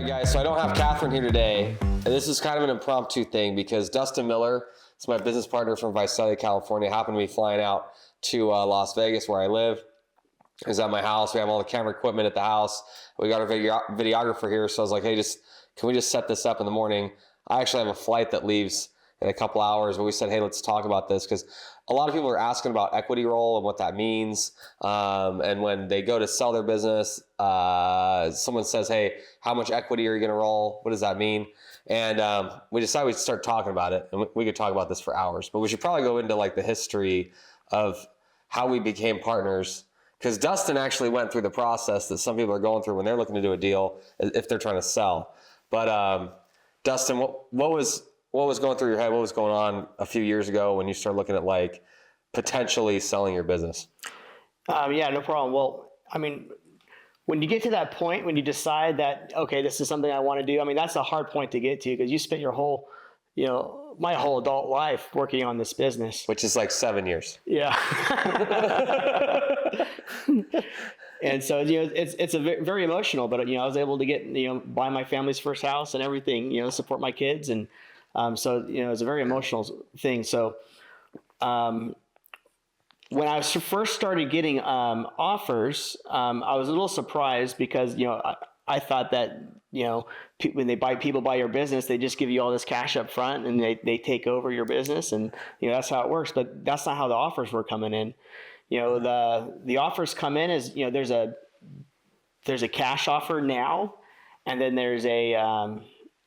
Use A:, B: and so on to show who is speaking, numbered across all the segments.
A: right, guys, so I don't have Kathryn here today. And this is kind of an impromptu thing because Dustin Miller is my business partner from Visalia, California. Happened to be flying out to Las Vegas where I live. He's at my house. We have all the camera equipment at the house. We got our videographer here. So I was like, hey, can we just set this up in the morning? I actually have a flight that leaves in a couple hours, but we said, hey, let's talk about this because a lot of people are asking about equity roll and what that means. And when they go to sell their business, someone says, hey, how much equity are you going to roll? What does that mean? And we decided we'd start talking about it. And we could talk about this for hours, but we should probably go into like the history of how we became partners. Because Dustin actually went through the process that some people are going through when they're looking to do a deal if they're trying to sell. But Dustin, what was going through your head? What was going on a few years ago when you started looking at like potentially selling your business?
B: Yeah, no problem. Well, I mean, when you get to that point, when you decide that, okay, this is something I want to do, I mean, that's a hard point to get to because you spent your whole, my whole adult life working on this business.
A: Which is like 7 years.
B: Yeah. And so, it's a very emotional, but, I was able to get, buy my family's first house and everything, support my kids. And so, it's a very emotional thing. So when I first started getting offers, I was a little surprised because, I thought that, when people buy your business, they just give you all this cash up front and they take over your business. And, that's how it works. But that's not how the offers were coming in. The offers come in as, there's a cash offer now, and then there's a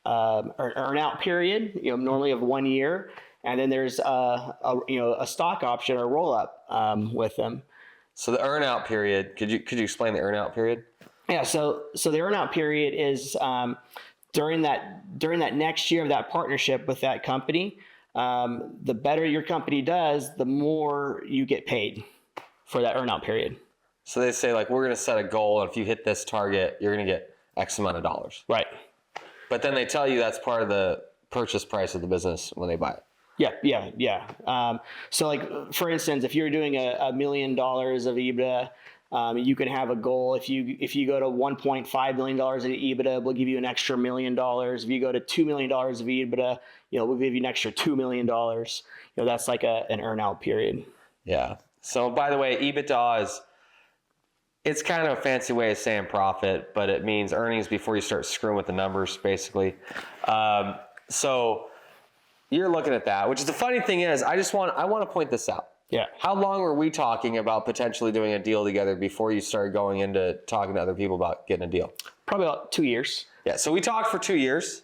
B: earn out period, normally of 1 year. And then there's a stock option or roll up with them.
A: So the earn out period, could you explain the earn out period?
B: Yeah. So the earn out period is during that next year of that partnership with that company, the better your company does, the more you get paid for that earn out period.
A: So they say like, we're going to set a goal. And if you hit this target, you're going to get X amount of dollars.
B: Right.
A: But then they tell you that's part of the purchase price of the business when they buy it.
B: Yeah. So like, for instance, if you're doing $1 million of EBITDA, you can have a goal. If you go to $1.5 million of EBITDA, we'll give you an extra $1 million. If you go to $2 million of EBITDA, we'll give you an extra $2 million. That's like an earn out period. Yeah.
A: So by the way, EBITDA it's kind of a fancy way of saying profit, but it means earnings before you start screwing with the numbers, basically. So you're looking at that, which is the funny thing is, I want to point this out.
B: Yeah.
A: How long were we talking about potentially doing a deal together before you started going into talking to other people about getting a deal?
B: Probably about 2 years.
A: Yeah. So we talked for 2 years.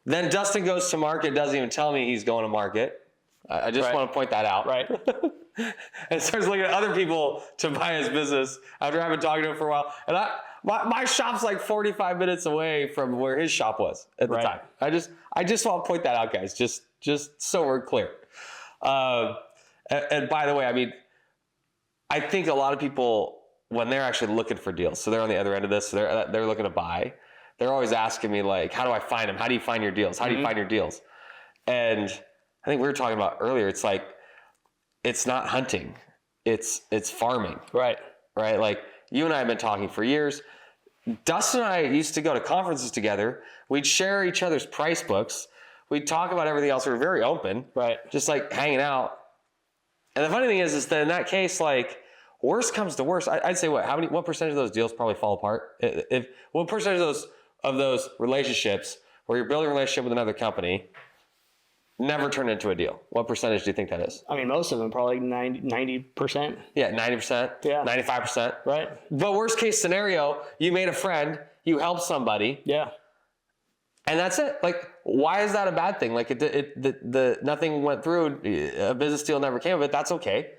A: Then Dustin goes to market, doesn't even tell me he's going to market. I just want to point that out.
B: Right.
A: And starts looking at other people to buy his business after I've been talking to him for a while. And my shop's like 45 minutes away from where his shop was at the time. I just want to point that out, guys, just so we're clear. And by the way, I mean, I think a lot of people, when they're actually looking for deals, so they're on the other end of this, so they're looking to buy, they're always asking me like, how do I find them? How do you find your deals? How do you find your deals? And I think we were talking about earlier, it's like, it's not hunting, it's farming.
B: Right.
A: Like you and I have been talking for years. Dustin and I used to go to conferences together. We'd share each other's price books. We'd talk about everything else. We were very open.
B: Right.
A: Just like hanging out. And the funny thing is that in that case, like worst comes to worst, I'd say what percentage of those deals probably fall apart? What percentage of those relationships where you're building a relationship with another company never turn into a deal? What percentage do you think that is?
B: I mean, most of them probably 90%.
A: Yeah, 90%.
B: Yeah.
A: 95%.
B: Right.
A: But worst case scenario, you made a friend, you helped somebody.
B: Yeah.
A: And that's it. Like, why is that a bad thing? Like, nothing went through. A business deal never came of it. That's okay.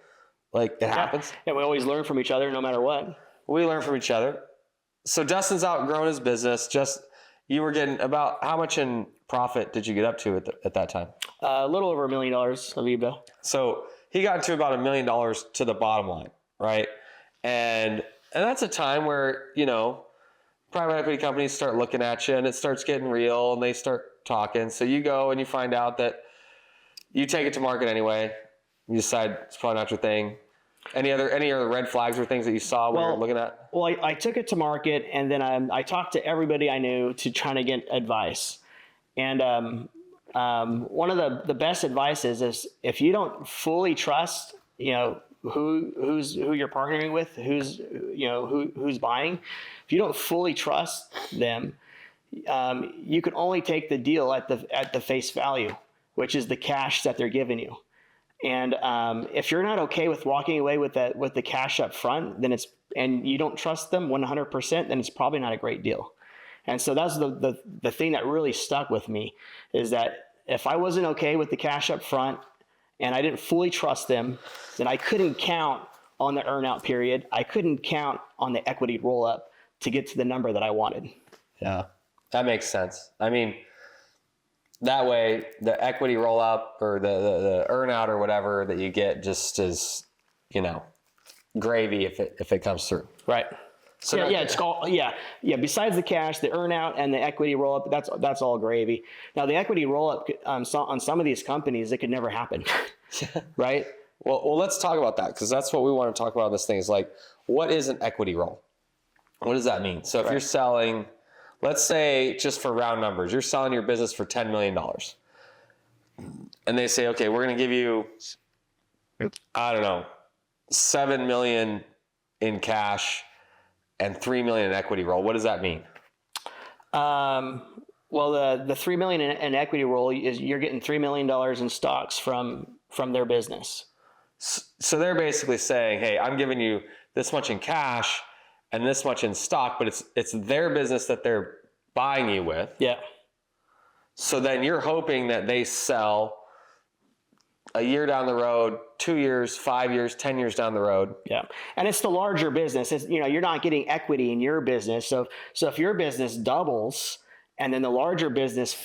A: Like, it happens.
B: Yeah, we always learn from each other, no matter what.
A: We learn from each other. So Dustin's outgrown his business. You were getting about how much in profit did you get up to at that time?
B: A little over $1 million of EBITDA.
A: So he got to about $1 million to the bottom line, right? And that's a time where private equity companies start looking at you and it starts getting real and they start talking. So you go and you find out that you take it to market anyway. You decide it's probably not your thing. Any other red flags or things that you saw when you were looking at?
B: Well, I took it to market, and then I talked to everybody I knew to try to get advice. And one of the best advice is if you don't fully trust, who you're partnering with, who's buying, if you don't fully trust them, you can only take the deal at the face value, which is the cash that they're giving you. And if you're not okay with walking away with the cash up front, and you don't trust them 100%, then it's probably not a great deal. And so that's the thing that really stuck with me, is that if I wasn't okay with the cash up front and I didn't fully trust them, then I couldn't count on the earnout period. I couldn't count on the equity roll up to get to the number that I wanted.
A: Yeah, that makes sense. I mean, that way the equity roll up or the earnout or whatever that you get just is, gravy if it comes through.
B: Right. So it's called, besides the cash, the earnout and the equity roll up, that's all gravy. Now the equity roll up on some of these companies, it could never happen. Right?
A: Well, let's talk about that, because that's what we want to talk about in this thing is like, what is an equity roll? What does that mean? So if you're selling, let's say, just for round numbers, you're selling your business for $10 million. And they say, okay, we're going to give you, I don't know, $7 million in cash and $3 million in equity roll. What does that mean?
B: Well, the $3 million in equity roll is you're getting $3 million in stocks from their business.
A: So they're basically saying, hey, I'm giving you this much in cash and this much in stock, but it's their business that they're buying you with.
B: Yeah. So
A: then you're hoping that they sell a year down the road, 2 years, 5 years, 10 years down the road.
B: Yeah. And it's the larger business. It's, you're not getting equity in your business. So if your business doubles and then the larger business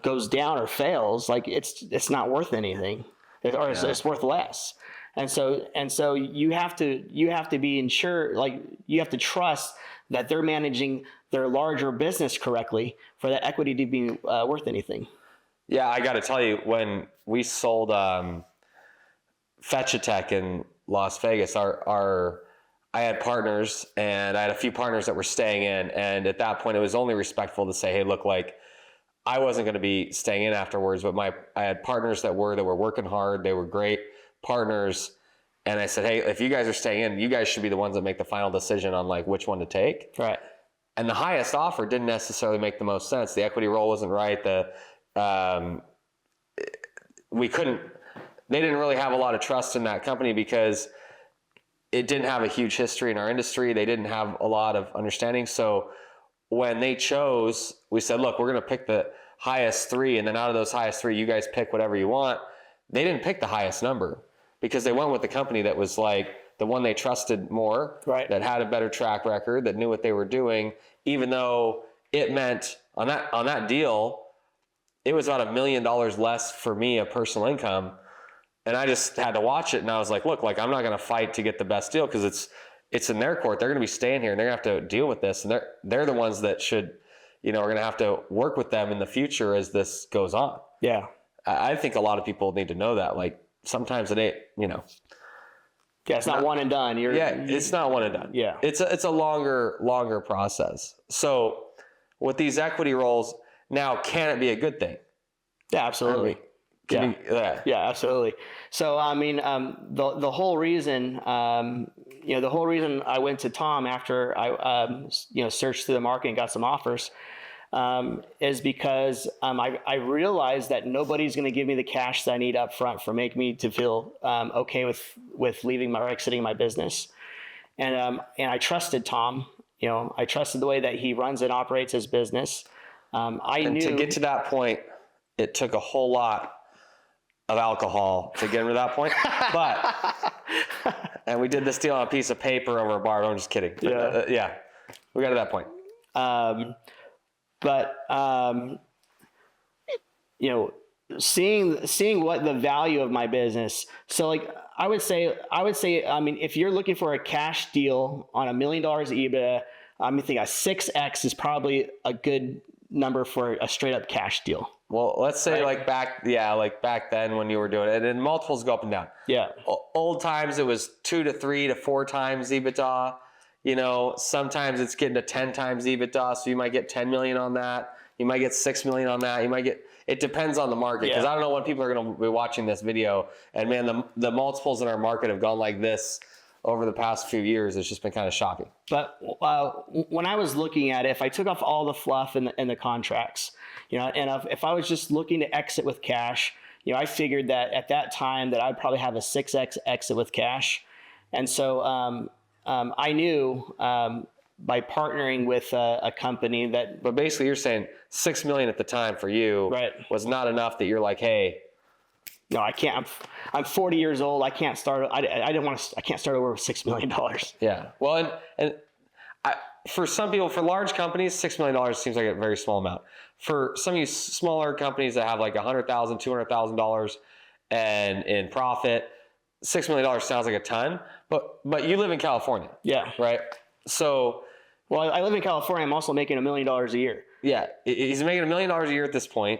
B: goes down or fails, like it's not worth anything, it's worth less. And so you have to be insured, like you have to trust that they're managing their larger business correctly for that equity to be worth anything.
A: Yeah, I got to tell you, when we sold Fetch-A-Tech in Las Vegas, I had partners, and I had a few partners that were staying in, and at that point it was only respectful to say, hey, look, like I wasn't going to be staying in afterwards, but I had partners that were working hard. They were great partners, and I said, hey, if you guys are staying in, you guys should be the ones that make the final decision on like which one to take.
B: Right.
A: And the highest offer didn't necessarily make the most sense. The equity roll wasn't right. They didn't really have a lot of trust in that company because it didn't have a huge history in our industry. They didn't have a lot of understanding. So when they chose, we said, look, we're going to pick the highest three. And then out of those highest three, you guys pick whatever you want. They didn't pick the highest number because they went with the company that was like the one they trusted more,
B: right,
A: that had a better track record, that knew what they were doing, even though it meant on that deal, it was about $1 million less for me of personal income. And I just had to watch it. And I was like, look, like I'm not going to fight to get the best deal because it's in their court. They're going to be staying here and they're going to have to deal with this. And they're the ones that should, are going to have to work with them in the future as this goes on.
B: Yeah.
A: I think a lot of people need to know that. Like sometimes it ain't,
B: Yeah, it's not one and done.
A: It's not one and done.
B: Yeah.
A: It's a longer process. So with these equity rolls, now can it be a good thing?
B: Yeah, absolutely. Yeah, absolutely. So, I mean, the whole reason, the whole reason I went to Tom after I, searched through the market and got some offers, is because I realized that nobody's going to give me the cash that I need up front for make me to feel okay with leaving or exiting my business, and I trusted Tom. I trusted the way that he runs and operates his business. And
A: to get to that point, it took a whole lot of alcohol to get him to that point, and we did this deal on a piece of paper over a bar. I'm just kidding. We got to that point.
B: Seeing what the value of my business. So like, I would say, I mean, if you're looking for a cash deal on $1 million EBITDA, I think a 6X is probably a good number for a straight up cash deal.
A: Well, let's say
B: Right.
A: like back then when you were doing it, and multiples go up and down.
B: Yeah.
A: Old times it was 2 to 3 to 4 times EBITDA. You know, sometimes it's getting to 10 times EBITDA, so you might get 10 million on that. You might get 6 million on that. You might get. It depends on the market, because I don't know when people are going to be watching this video. And man, the multiples in our market have gone like this over the past few years. It's just been kind of shocking.
B: But when I was looking at it, if I took off all the fluff and the contracts, you know, and if I was just looking to exit with cash, you know, I figured that at that time that I'd probably have a 6x exit with cash. And so I knew by partnering with a company that.
A: But basically, you're saying 6 million at the time for you was not enough that you're like, hey.
B: No, I can't. I'm 40 years old. I can't start. I didn't want to. I can't start over with $6 million.
A: Yeah. Well, for some people, for large companies, $6 million seems like a very small amount. For some of you smaller companies that have like $100,000, $200,000 and in profit, $6 million sounds like a ton. But you live in California.
B: Yeah.
A: Right. So.
B: Well, I live in California. I'm also making $1 million a year.
A: Yeah, he's making $1 million a year at this point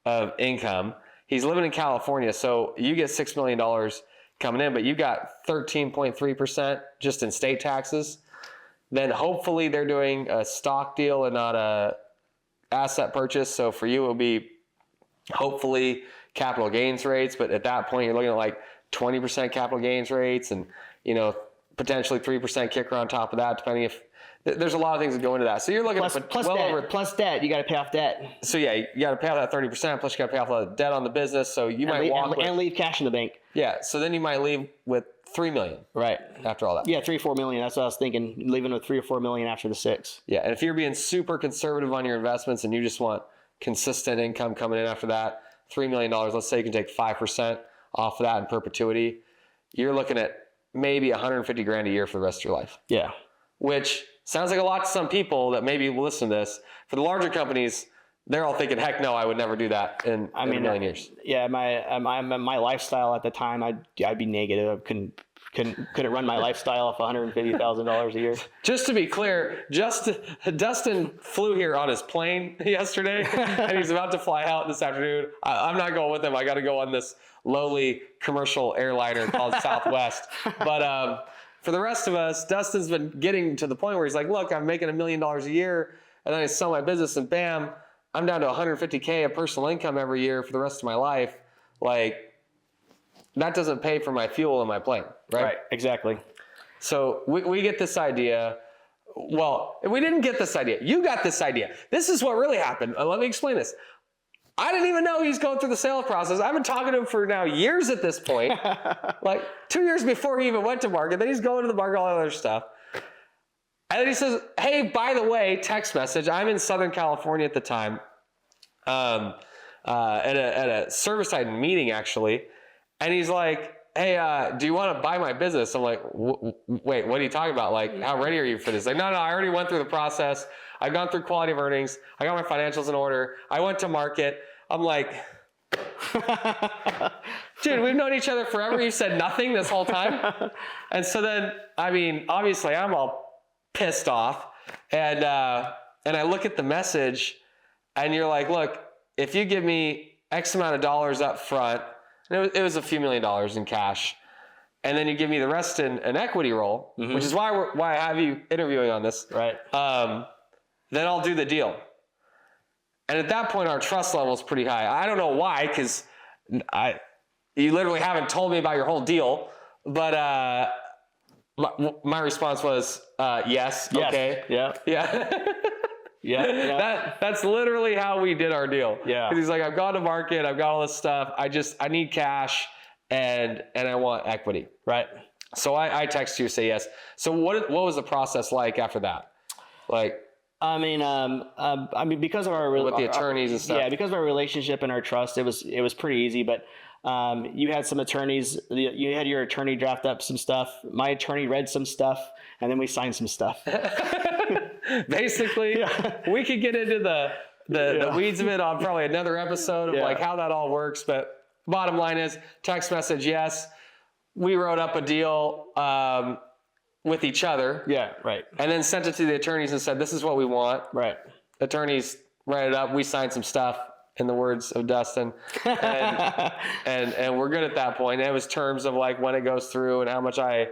A: of income. He's living in California, so you get $6 million coming in, but you got 13.3% just in state taxes. Then hopefully they're doing a stock deal and not a asset purchase. So for you, it'll be hopefully capital gains rates. But at that point, you're looking at like 20% capital gains rates, and potentially 3% kicker on top of that, depending if. There's a lot of things that go into that. So you're looking at
B: plus debt. You got to pay off debt.
A: So yeah, you got to pay off that 30%. Plus you got to pay off the debt on the business. So you
B: and leave cash in the bank.
A: Yeah. So then you might leave with $3 million.
B: Right.
A: After all that.
B: Yeah, 3-4 million. That's what I was thinking. Leaving with 3 or 4 million after the 6.
A: Yeah, and if you're being super conservative on your investments and you just want consistent income coming in after that, $3 million. Let's say you can take 5% off of that in perpetuity. You're looking at maybe 150 grand a year for the rest of your life.
B: Yeah.
A: Which sounds like a lot to some people that maybe will listen to this. For the larger companies, they're all thinking, heck no, I would never do that in a million years.
B: Yeah, my lifestyle at the time, I'd be negative. I couldn't run my lifestyle off $150,000 a year.
A: Just to be clear, Dustin flew here on his plane yesterday, and he's about to fly out this afternoon. I'm not going with him. I got to go on this lowly commercial airliner called Southwest. But for the rest of us, Dustin's been getting to the point where he's like, look, I'm making $1 million a year, and then I sell my business, and bam, I'm down to $150K of personal income every year for the rest of my life. Like, that doesn't pay for my fuel and my plane, right?
B: Right, exactly.
A: So we get this idea. Well, we didn't get this idea. You got this idea. This is what really happened. Let me explain this. I didn't even know he was going through the sales process. I've been talking to him for now years at this point. Like 2 years before he even went to market. Then he's going to the market, all that other stuff. And then he says, hey, by the way, text message. I'm in Southern California at the time at a service side meeting, actually. And he's like, hey, do you want to buy my business? I'm like, wait, what are you talking about? Like, how ready are you for this? Like, no, I already went through the process. I've gone through quality of earnings. I got my financials in order. I went to market. I'm like, dude, we've known each other forever. You said nothing this whole time. And so then, I mean, obviously I'm all pissed off. And I look at the message and you're like, look, if you give me X amount of dollars up front, and it was a few $1 million in cash, and then you give me the rest in an equity roll, which is why I have you interviewing on this.
B: Right.
A: Then I'll do the deal. And at that point, our trust level is pretty high. I don't know why, because you literally haven't told me about your whole deal. But my response was yes. Okay.
B: Yeah. Yeah.
A: That's literally how we did our deal.
B: Yeah.
A: Because he's like, I've gone to market, I've got all this stuff. I need cash and I want equity.
B: Right.
A: So I text you, say yes. So what was the process like after that? Like,
B: I mean, because of our
A: with the attorneys and stuff.
B: Yeah, because of our relationship and our trust, it was pretty easy. But you had some attorneys. You had your attorney draft up some stuff. My attorney read some stuff, and then we signed some stuff.
A: Basically, we could get into the weeds of it on probably another episode of like how that all works. But bottom line is, text message, yes. We wrote up a deal with each other.
B: Yeah, right.
A: And then sent it to the attorneys and said, this is what we want.
B: Right.
A: Attorneys write it up. We signed some stuff. in the words of Dustin. And we're good at that point. And it was terms of like when it goes through and how much how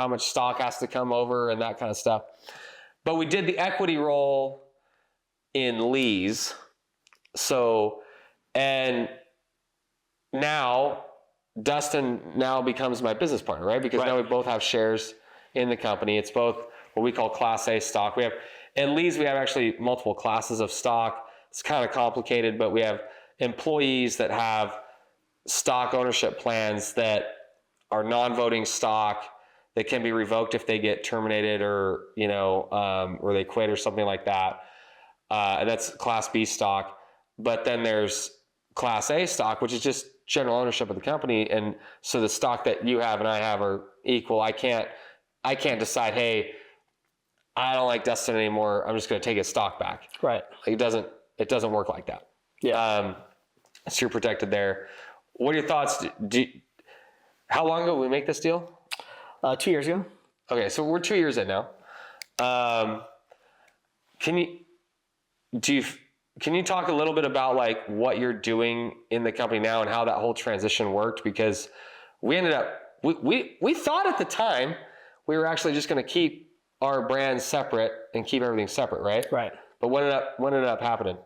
A: much stock has to come over and that kind of stuff. But we did the equity roll in Lee's. So, and now Dustin now becomes my business partner, right? Because now we both have shares in the company. It's both what we call Class A stock. At Lee's, we have actually multiple classes of stock. It's kind of complicated, but we have employees that have stock ownership plans that are non-voting stock that can be revoked if they get terminated or they quit or something like that. And that's Class B stock. But then there's Class A stock, which is just general ownership of the company. And so the stock that you have and I have are equal. I can't decide, hey, I don't like Dustin anymore, I'm just going to take his stock back.
B: Right.
A: It doesn't work like that.
B: Yeah.
A: So you're protected there. What are your thoughts? How long ago did we make this deal?
B: 2 years ago.
A: Okay, so we're 2 years in now. Can you talk a little bit about like what you're doing in the company now and how that whole transition worked? Because we ended up, we thought at the time we were actually just going to keep our brands separate and keep everything separate, right?
B: Right.
A: But what ended up happening?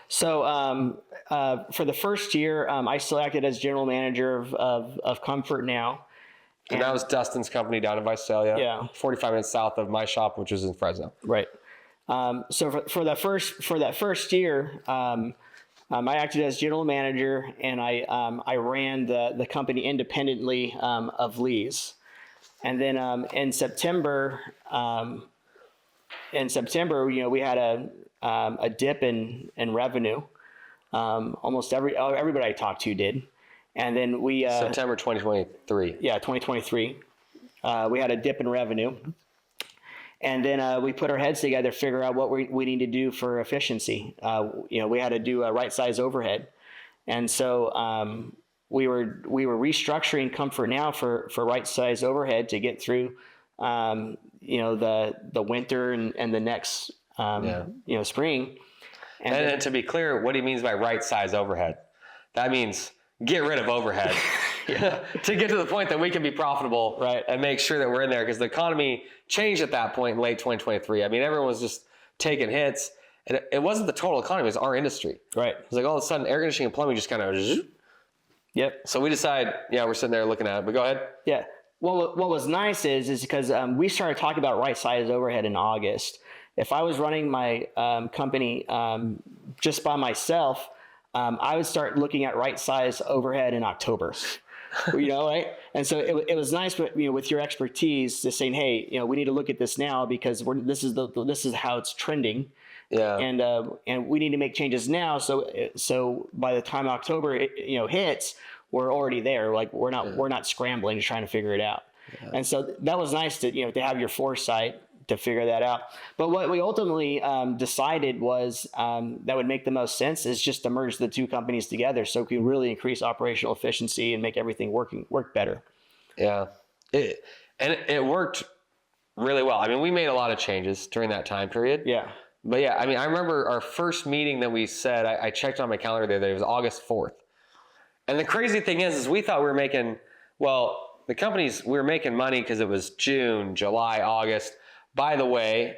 B: So for the first year, I still acted as general manager of Comfort Now.
A: And that was Dustin's company down in Visalia.
B: Yeah.
A: 45 minutes south of my shop, which is in Fresno.
B: Right. So for that first year, I acted as general manager, and I ran the company independently of Lee's. And then in September, we had a dip in revenue. Almost everybody I talked to did. And then we
A: September 2023.
B: Yeah, 2023. We had a dip in revenue. And then we put our heads together, figure out what we need to do for efficiency. We had to do a right size overhead. And so we were restructuring Comfort Now for right size overhead to get through the winter and the next spring.
A: And to be clear, what he means by right size overhead, that means get rid of overhead to get to the point that we can be profitable,
B: right,
A: and make sure that we're in there, because the economy changed at that point in late 2023. I mean, everyone was just taking hits, and it wasn't the total economy, it was our industry.
B: Right.
A: It was like all of a sudden air conditioning and plumbing just kind of
B: Yep.
A: So we decide, we're sitting there looking at it, but go ahead.
B: Yeah. Well, what was nice is because we started talking about right size overhead in August. If I was running my company just by myself, I would start looking at right size overhead in October. Right? And so it was nice, with your expertise, just saying, hey, we need to look at this now because this is how it's trending.
A: Yeah.
B: And we need to make changes now. So by the time October hits, we're already there. Like we're not scrambling to trying to figure it out. Yeah. And so that was nice to have your foresight to figure that out. But what we ultimately decided was that would make the most sense is just to merge the two companies together, so we can really increase operational efficiency and make everything work better.
A: Yeah, it worked really well. I mean, we made a lot of changes during that time period.
B: Yeah.
A: But I mean, I remember our first meeting that we said, I checked on my calendar the other day, it was August 4th. And the crazy thing is we thought we were making, we were making money because it was June, July, August. By the way,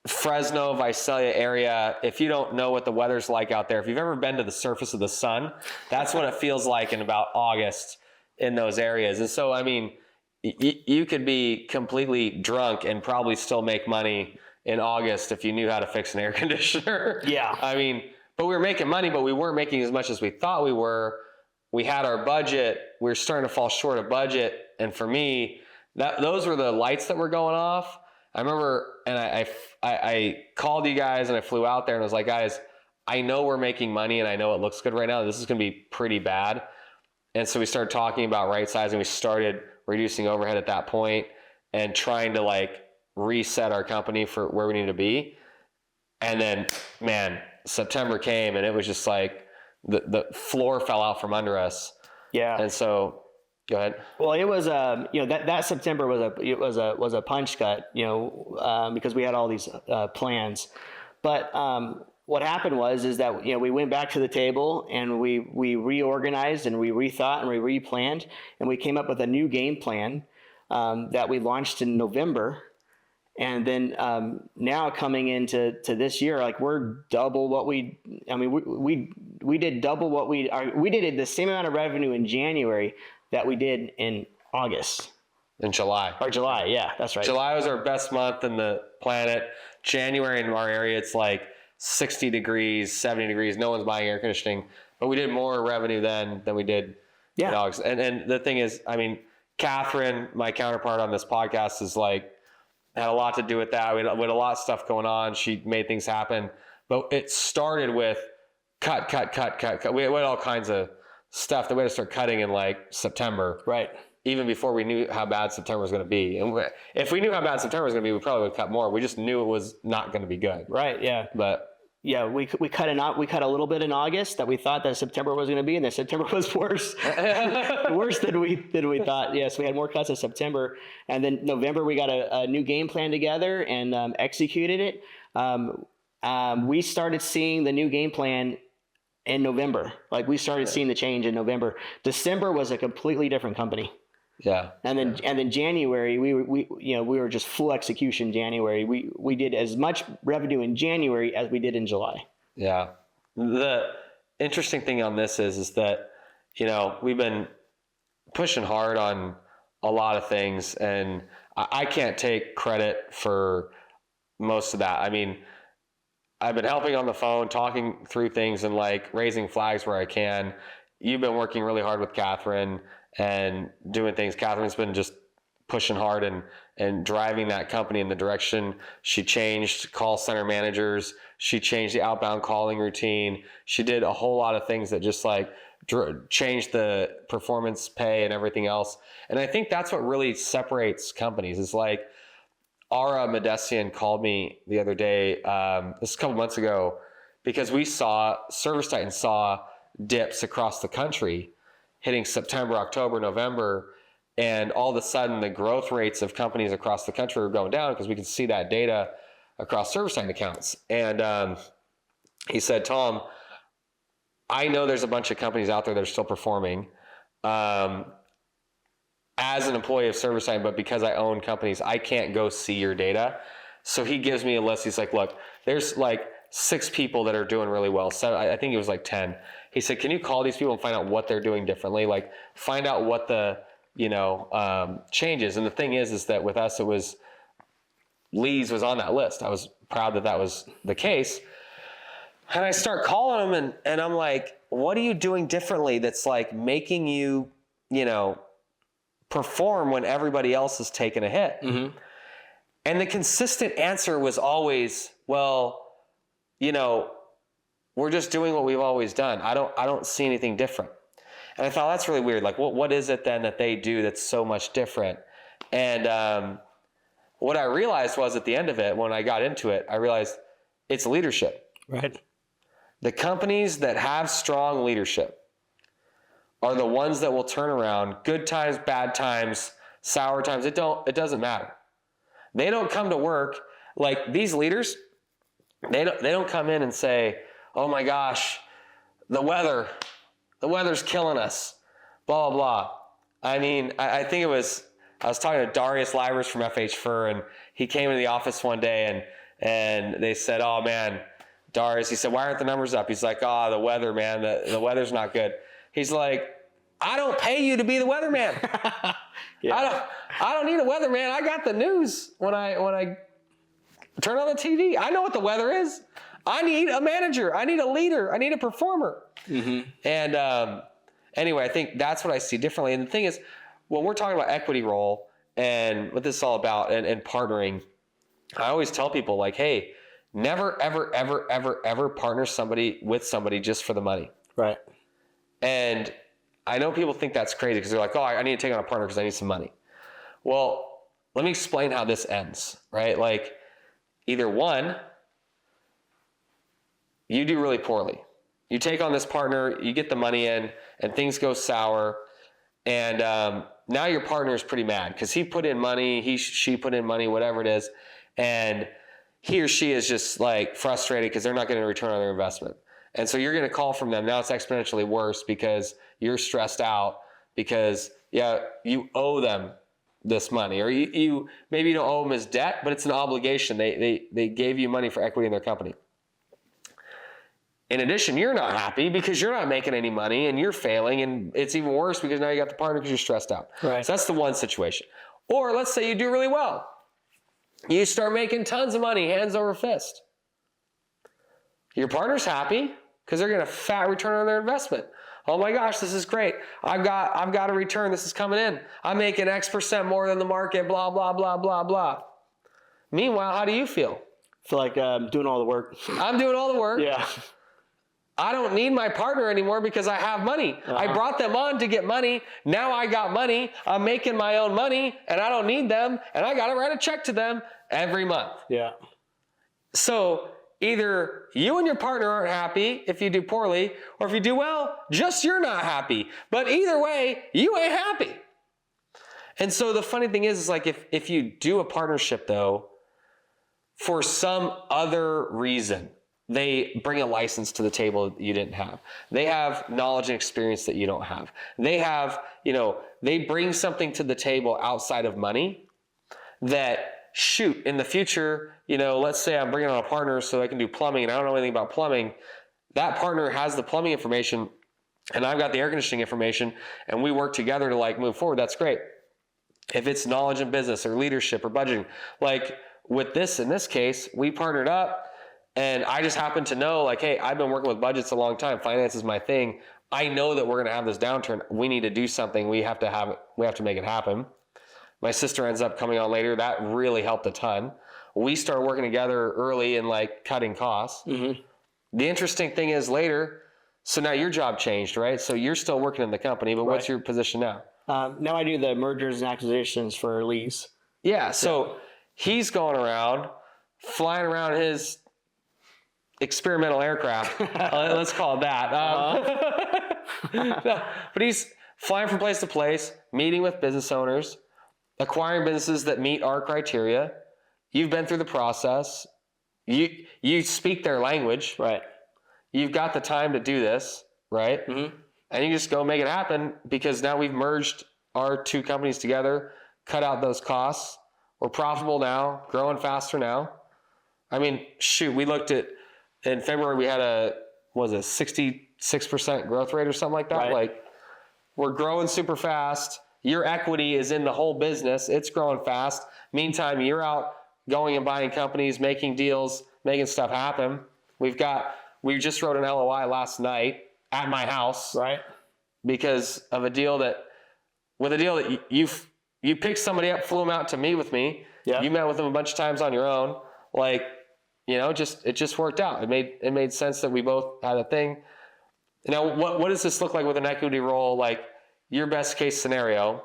A: Fresno, Visalia area, if you don't know what the weather's like out there, if you've ever been to the surface of the sun, that's what it feels like in about August in those areas. And so, I mean, you could be completely drunk and probably still make money in August if you knew how to fix an air conditioner.
B: Yeah.
A: I mean, but we were making money, but we weren't making as much as we thought we were. We had our budget. We were starting to fall short of budget. And for me, those were the lights that were going off. I remember, and I called you guys and I flew out there and I was like, guys, I know we're making money and I know it looks good right now. This is going to be pretty bad. And so we started talking about right sizing. We started reducing overhead at that point and trying to reset our company for where we need to be. And then, man, September came and it was just like the floor fell out from under us.
B: Yeah.
A: And so, go ahead.
B: Well, it was that September was a punch cut, because we had all these plans. But what happened is that, we went back to the table and we reorganized and we rethought and we replanned, and we came up with a new game plan that we launched in November. And then now coming into this year, like we're double what we did double what we did the same amount of revenue in January that we did in August.
A: In July.
B: Or July, yeah, that's right.
A: July was our best month in the planet. January in our area, it's like 60 degrees, 70 degrees. No one's buying air conditioning. But we did more revenue then than we did in August. And the thing is, I mean, Kathryn, my counterpart on this podcast, is like, had a lot to do with that. We had a lot of stuff going on. She made things happen. But it started with cut. We had all kinds of stuff that we had to start cutting in like September.
B: Right.
A: Even before we knew how bad September was going to be. And if we knew how bad September was going to be, we probably would cut more. We just knew it was not going to be good.
B: Right, yeah.
A: But
B: yeah, we cut a little bit in August that we thought that September was going to be, and then September was worse. Worse than we thought. Yes, we had more cuts in September. And then November, we got a new game plan together and executed it. We started seeing the new game plan in November. Like we started seeing the change in November. December was a completely different company.
A: Yeah.
B: And then January, we were just full execution January. We did as much revenue in January as we did in July.
A: Yeah. The interesting thing on this is that, we've been pushing hard on a lot of things, and I can't take credit for most of that. I mean, I've been helping on the phone, talking through things and like raising flags where I can. You've been working really hard with Kathryn and doing things. Kathryn's been just pushing hard and driving that company in the direction. She changed call center managers. She changed the outbound calling routine. She did a whole lot of things that just like changed the performance pay and everything else. And I think that's what really separates companies. Is like Ara Medesian called me the other day, this is a couple months ago, because we saw ServiceTitan saw dips across the country hitting September, October, November, and all of a sudden the growth rates of companies across the country were going down because we could see that data across ServiceTitan accounts. And he said, Tom, I know there's a bunch of companies out there that are still performing as an employee of ServiceTitan, but because I own companies, I can't go see your data. So he gives me a list. He's like, look, there's like 6 people that are doing really well. So I think it was like 10. He said, can you call these people and find out what they're doing differently? Like find out what the, changes. And the thing is that with us, it was Lee's was on that list. I was proud that was the case. And I start calling them and I'm like, what are you doing differently that's like making you, perform when everybody else is taking a hit? Mm-hmm. And the consistent answer was always, well, we're just doing what we've always done. I don't see anything different. And I thought that's really weird. Like, what is it then that they do that's so much different? And what I realized was at the end of it, when I got into it, I realized it's leadership.
B: Right.
A: The companies that have strong leadership are the ones that will turn around good times, bad times, sour times. It doesn't matter. They don't come to work like these leaders. They don't come in and say, oh my gosh, the weather's killing us, blah, blah, blah. I mean, I think I was talking to Darius Livers from FH Fur, and he came into the office one day and they said, oh man, Darius, he said, why aren't the numbers up? He's like, oh, the weather, man, the weather's not good. He's like, I don't pay you to be the weatherman. Yeah. I don't need a weatherman. I got the news when I turn on the TV. I know what the weather is. I need a manager. I need a leader. I need a performer. Mm-hmm. And anyway, I think that's what I see differently. And the thing is, when we're talking about equity role and what this is all about and partnering, I always tell people like, hey, never, ever, ever, ever, ever partner with somebody just for the money.
B: Right.
A: And I know people think that's crazy because they're like, oh, I need to take on a partner because I need some money. Well, let me explain how this ends, right? Like either one, you do really poorly. You take on this partner, you get the money in, and things go sour. And now your partner is pretty mad because he put in money, she put in money, whatever it is. And he or she is just like frustrated because they're not getting a return on their investment. And so you're going to call from them. Now it's exponentially worse because you're stressed out because you owe them this money, or you maybe you don't owe them as debt, but it's an obligation. They gave you money for equity in their company. In addition, you're not happy because you're not making any money and you're failing, and it's even worse because now you got the partner because you're stressed out.
B: Right.
A: So that's the one situation. Or let's say you do really well. You start making tons of money, hands over fist. Your partner's happy because they're getting a fat return on their investment. Oh my gosh, this is great. I've got a return. This is coming in. I'm making X% more than the market, blah, blah, blah, blah, blah. Meanwhile, how do you feel?
B: I feel like I'm doing all the work.
A: I'm doing all the work.
B: Yeah.
A: I don't need my partner anymore because I have money. I brought them on to get money. Now I got money. I'm making my own money and I don't need them. And I got to write a check to them every month.
B: Yeah.
A: So either you and your partner aren't happy if you do poorly, or if you do well, just you're not happy. But either way, you ain't happy. And so the funny thing is like if you do a partnership though, for some other reason, they bring a license to the table you didn't have. They have knowledge and experience that you don't have. They have, they bring something to the table outside of money that, shoot, in the future, let's say I'm bringing on a partner so I can do plumbing and I don't know anything about plumbing. That partner has the plumbing information and I've got the air conditioning information and we work together to like move forward. That's great. If it's knowledge in business or leadership or budgeting, like with this, in this case, we partnered up. And I just happen to know, like, hey, I've been working with budgets a long time. Finance is my thing. I know that we're going to have this downturn. We need to do something. We have to make it happen. My sister ends up coming on later. That really helped a ton. We started working together early and like cutting costs. Mm-hmm. The interesting thing is later, so now your job changed, right? So you're still working in the company, but what's your position now?
B: Now I do the mergers and acquisitions for Lee's.
A: Yeah. So he's going around, flying around his experimental aircraft, let's call it that. No, but he's flying from place to place, meeting with business owners, acquiring businesses that meet our criteria. You've been through the process. You speak their language.
B: Right.
A: You've got the time to do this, right? Mm-hmm. And you just go make it happen because now we've merged our two companies together, cut out those costs. We're profitable now, growing faster now. I mean, shoot, we looked at, in February, we had a 66% growth rate or something like that. Right. Like, we're growing super fast. Your equity is in the whole business. It's growing fast. Meantime, you're out going and buying companies, making deals, making stuff happen. We just wrote an LOI last night at my house. Right. Because of a deal that you picked somebody up, flew them out to meet with me. Yeah. You met with them a bunch of times on your own. Like, it just worked out. It made sense that we both had a thing. Now, what does this look like with an equity role? Like your best case scenario,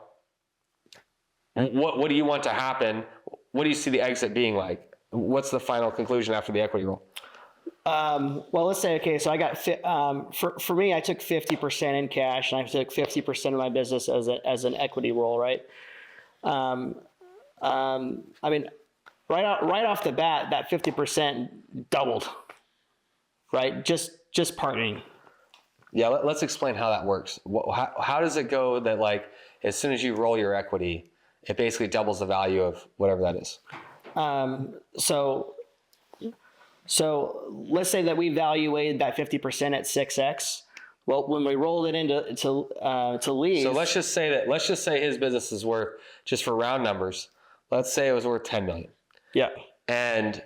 A: what do you want to happen? What do you see the exit being like? What's the final conclusion after the equity role?
B: Well, let's say, okay, so I got, for me, I took 50% in cash and I took 50% of my business as an equity role, right? I mean, right off the bat, that 50% doubled, right? Just partnering.
A: Yeah, let's explain how that works. How does it go that like as soon as you roll your equity, it basically doubles the value of whatever that is?
B: So let's say that we evaluated that 50% at 6x. Well, when we rolled it to Lee's.
A: So let's just say his business is worth, just for round numbers, let's say it was worth 10 million.
B: Yeah.
A: And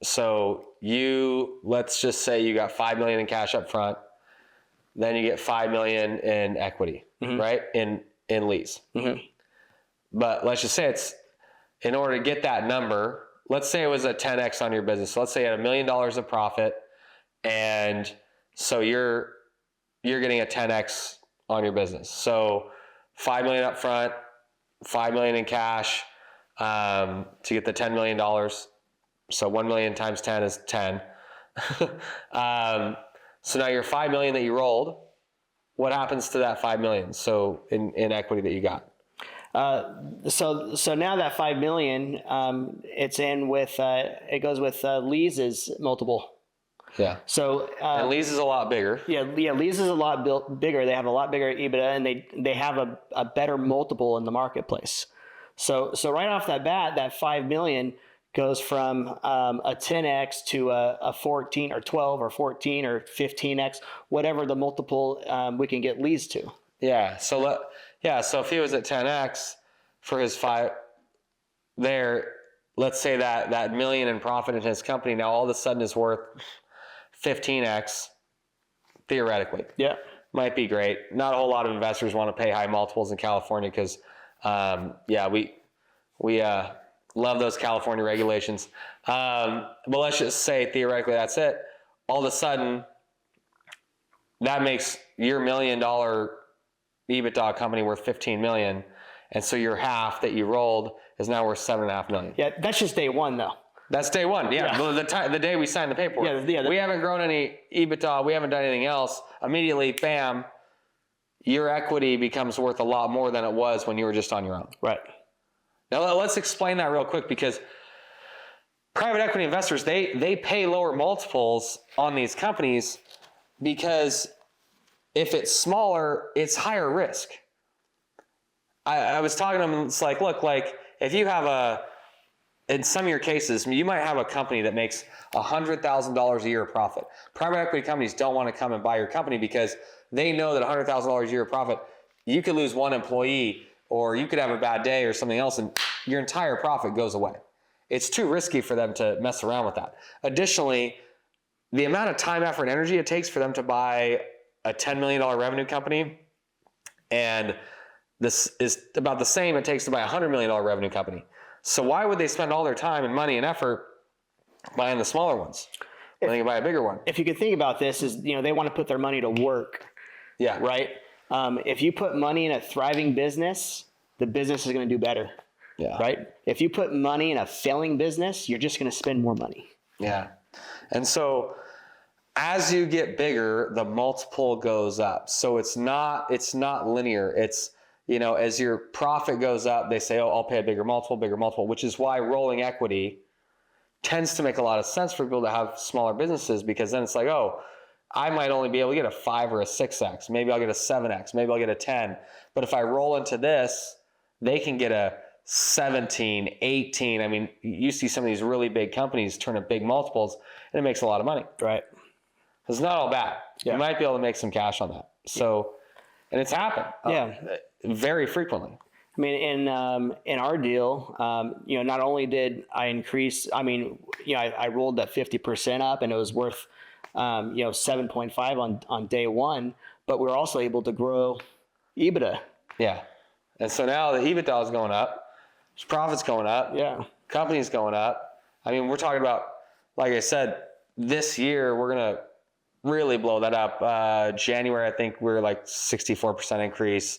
A: so let's just say you got 5 million in cash up front, then you get 5 million in equity, mm-hmm. right? In Lee's. Mm-hmm. But let's just say in order to get that number, let's say it was a 10x on your business. So let's say you had $1 million of profit, and so you're getting a 10x on your business. So 5 million up front, 5 million in cash to get the $10 million. So 1 million times 10 is 10. So now your 5 million that you rolled, what happens to that 5 million? So in equity that you got?
B: So now that 5 million, it's in with it goes with Lee's multiple.
A: Yeah.
B: So
A: and Lee's is a lot bigger.
B: yeah, Lee's is a lot bigger. They have a lot bigger EBITDA, and they have a better multiple in the marketplace. So right off that bat, that 5 million goes from a 10x to a 14 or 12 or 14 or 15x, whatever the multiple we can get Lee's to.
A: Yeah. So if he was at 10x for his 5 there, let's say that million in profit in his company now all of a sudden is worth 15x, theoretically.
B: Yeah.
A: Might be great. Not a whole lot of investors want to pay high multiples in California because, we love those California regulations. But let's just say theoretically that's it. All of a sudden, that makes your $1 million EBITDA company worth 15 million, and so your half that you rolled is now worth 7.5 million.
B: Yeah, that's just day one though.
A: That's day one. Yeah. The day we signed the paperwork. We haven't grown any EBITDA. We haven't done anything else. Immediately, bam, your equity becomes worth a lot more than it was when you were just on your own.
B: Right.
A: Now let's explain that real quick, because private equity investors, they pay lower multiples on these companies because if it's smaller, it's higher risk. I was talking to them, it's like, look, like if you have in some of your cases, you might have a company that makes $100,000 a year of profit. Private equity companies don't want to come and buy your company because they know that $100,000 a year of profit, you could lose one employee or you could have a bad day or something else and your entire profit goes away. It's too risky for them to mess around with that. Additionally, the amount of time, effort, and energy it takes for them to buy a $10 million revenue company, and this is about the same it takes to buy a $100 million revenue company. So why would they spend all their time and money and effort buying the smaller ones when they can buy a bigger one?
B: If you could think about this, is they want to put their money to work.
A: Yeah.
B: Right. If you put money in a thriving business, the business is going to do better.
A: Yeah.
B: Right. If you put money in a failing business, you're just going to spend more money.
A: Yeah. And so as you get bigger, the multiple goes up. So it's not linear. It's, as your profit goes up, they say, oh, I'll pay a bigger multiple, which is why rolling equity tends to make a lot of sense for people to have smaller businesses, because then it's like, oh, I might only be able to get a 5 or a 6x. Maybe I'll get a 7x. Maybe I'll get a 10. But if I roll into this, they can get a 17, 18. I mean, you see some of these really big companies turn at big multiples, and it makes a lot of money.
B: Right.
A: It's not all bad.
B: Yeah.
A: You might be able to make some cash on that. So, and it's happened. Very frequently.
B: I mean, in our deal, not only did I increase, I rolled that 50% up, and it was worth, 7.5 on day one, but we're also able to grow EBITDA.
A: Yeah. And so now the EBITDA is going up, profit's going up.
B: Yeah.
A: Company's going up. I mean, we're talking about, like I said, this year we're going to really blow that up. January, I think we're like 64% increase.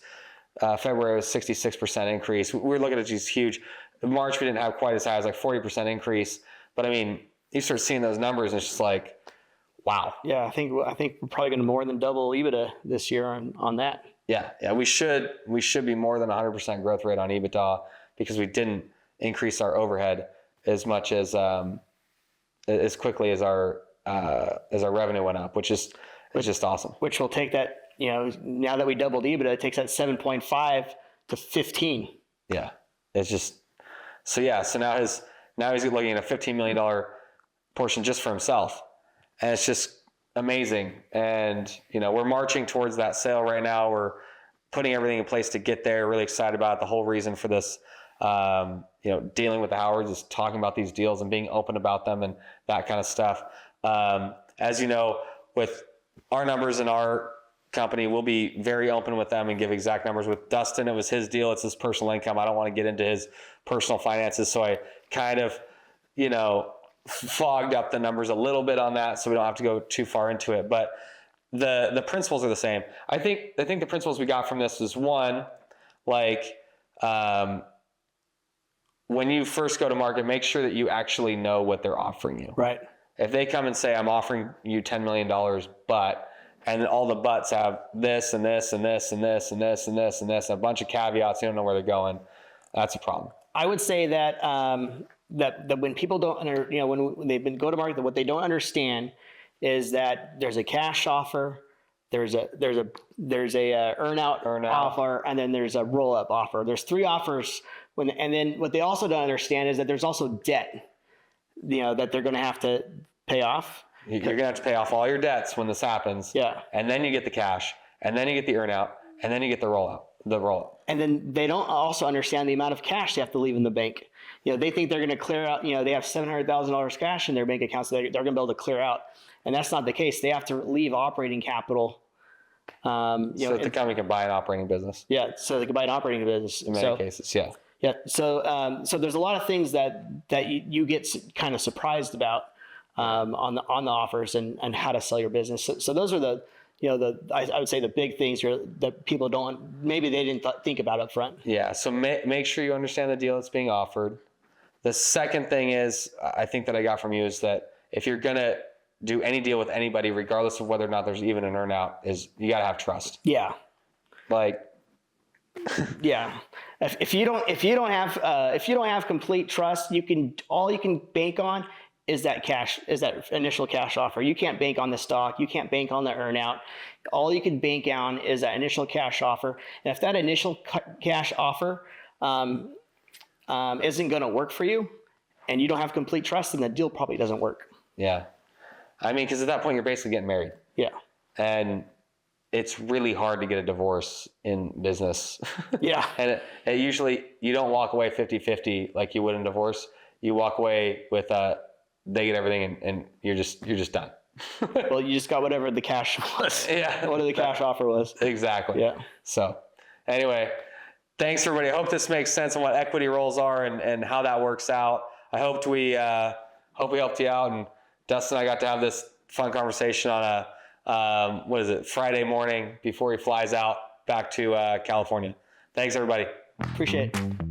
A: February was 66% increase. We're looking at these huge. In March, we didn't have quite as high as like 40% increase. But I mean, you start seeing those numbers and it's just like, wow.
B: Yeah, I think we're probably going to more than double EBITDA this year on that.
A: Yeah, we should be more than 100% growth rate on EBITDA because we didn't increase our overhead as much as quickly as our revenue went up, which is just awesome.
B: Which will take that, now that we doubled EBITDA, it takes that 7.5 to 15.
A: Yeah, it's just so now he's looking at a $15 million portion just for himself, and it's just amazing. And we're marching towards that sale right now. We're putting everything in place to get there. Really excited about it. The whole reason for this, dealing with the Howards is talking about these deals and being open about them and that kind of stuff. As you know, with our numbers in our company, we'll be very open with them and give exact numbers. With Dustin, it was his deal. It's his personal income. I don't want to get into his personal finances. So I kind of, fogged up the numbers a little bit on that so we don't have to go too far into it. But the principles are the same. I think the principles we got from this is one, like, when you first go to market, make sure that you actually know what they're offering you.
B: Right.
A: If they come and say, I'm offering you $10 million, but, and all the buts have this and this and this and this and this and this and this, and a bunch of caveats, you don't know where they're going. That's a problem.
B: I would say that that when people don't when they've been go to market, what they don't understand is that there's a cash offer, there's a earn out offer, and then there's a roll up offer. There's 3 offers. And then what they also don't understand is that there's also debt, that they're going to have to pay off.
A: You're going to have to pay off all your debts when this happens.
B: Yeah.
A: And then you get the cash, and then you get the earn out, and then you get the roll up.
B: And then they don't also understand the amount of cash they have to leave in the bank. They think they're going to clear out, they have $700,000 cash in their bank account, so they're going to be able to clear out. And that's not the case. They have to leave operating capital.
A: So that the company can buy an operating business.
B: Yeah, so they can buy an operating business.
A: In many cases, yeah.
B: Yeah, so there's a lot of things that you get kind of surprised about on the offers and how to sell your business. So those are I would say the big things here that people maybe they didn't think about up front.
A: Yeah, so make sure you understand the deal that's being offered. The second thing is, I think that I got from you, is that if you're going to do any deal with anybody, regardless of whether or not there's even an earn out, is you got to have trust.
B: Yeah. Yeah. If you don't have complete trust, all you can bank on is that initial cash offer. You can't bank on the stock. You can't bank on the earn out. All you can bank on is that initial cash offer. And if that initial cash offer isn't going to work for you, and you don't have complete trust, then the deal probably doesn't work.
A: Yeah. because at that point you're basically getting married.
B: Yeah.
A: And it's really hard to get a divorce in business.
B: Yeah.
A: And it usually, you don't walk away 50-50 like you would in divorce. You walk away with, they get everything and you're just done.
B: Well, you just got whatever the cash was.
A: Yeah.
B: Whatever the cash offer was.
A: Exactly.
B: Yeah.
A: So anyway, thanks everybody. I hope this makes sense on what equity roles are and how that works out. I hope we helped you out, and Dustin and I got to have this fun conversation on a Friday morning before he flies out back to California. Thanks everybody.
B: Appreciate it.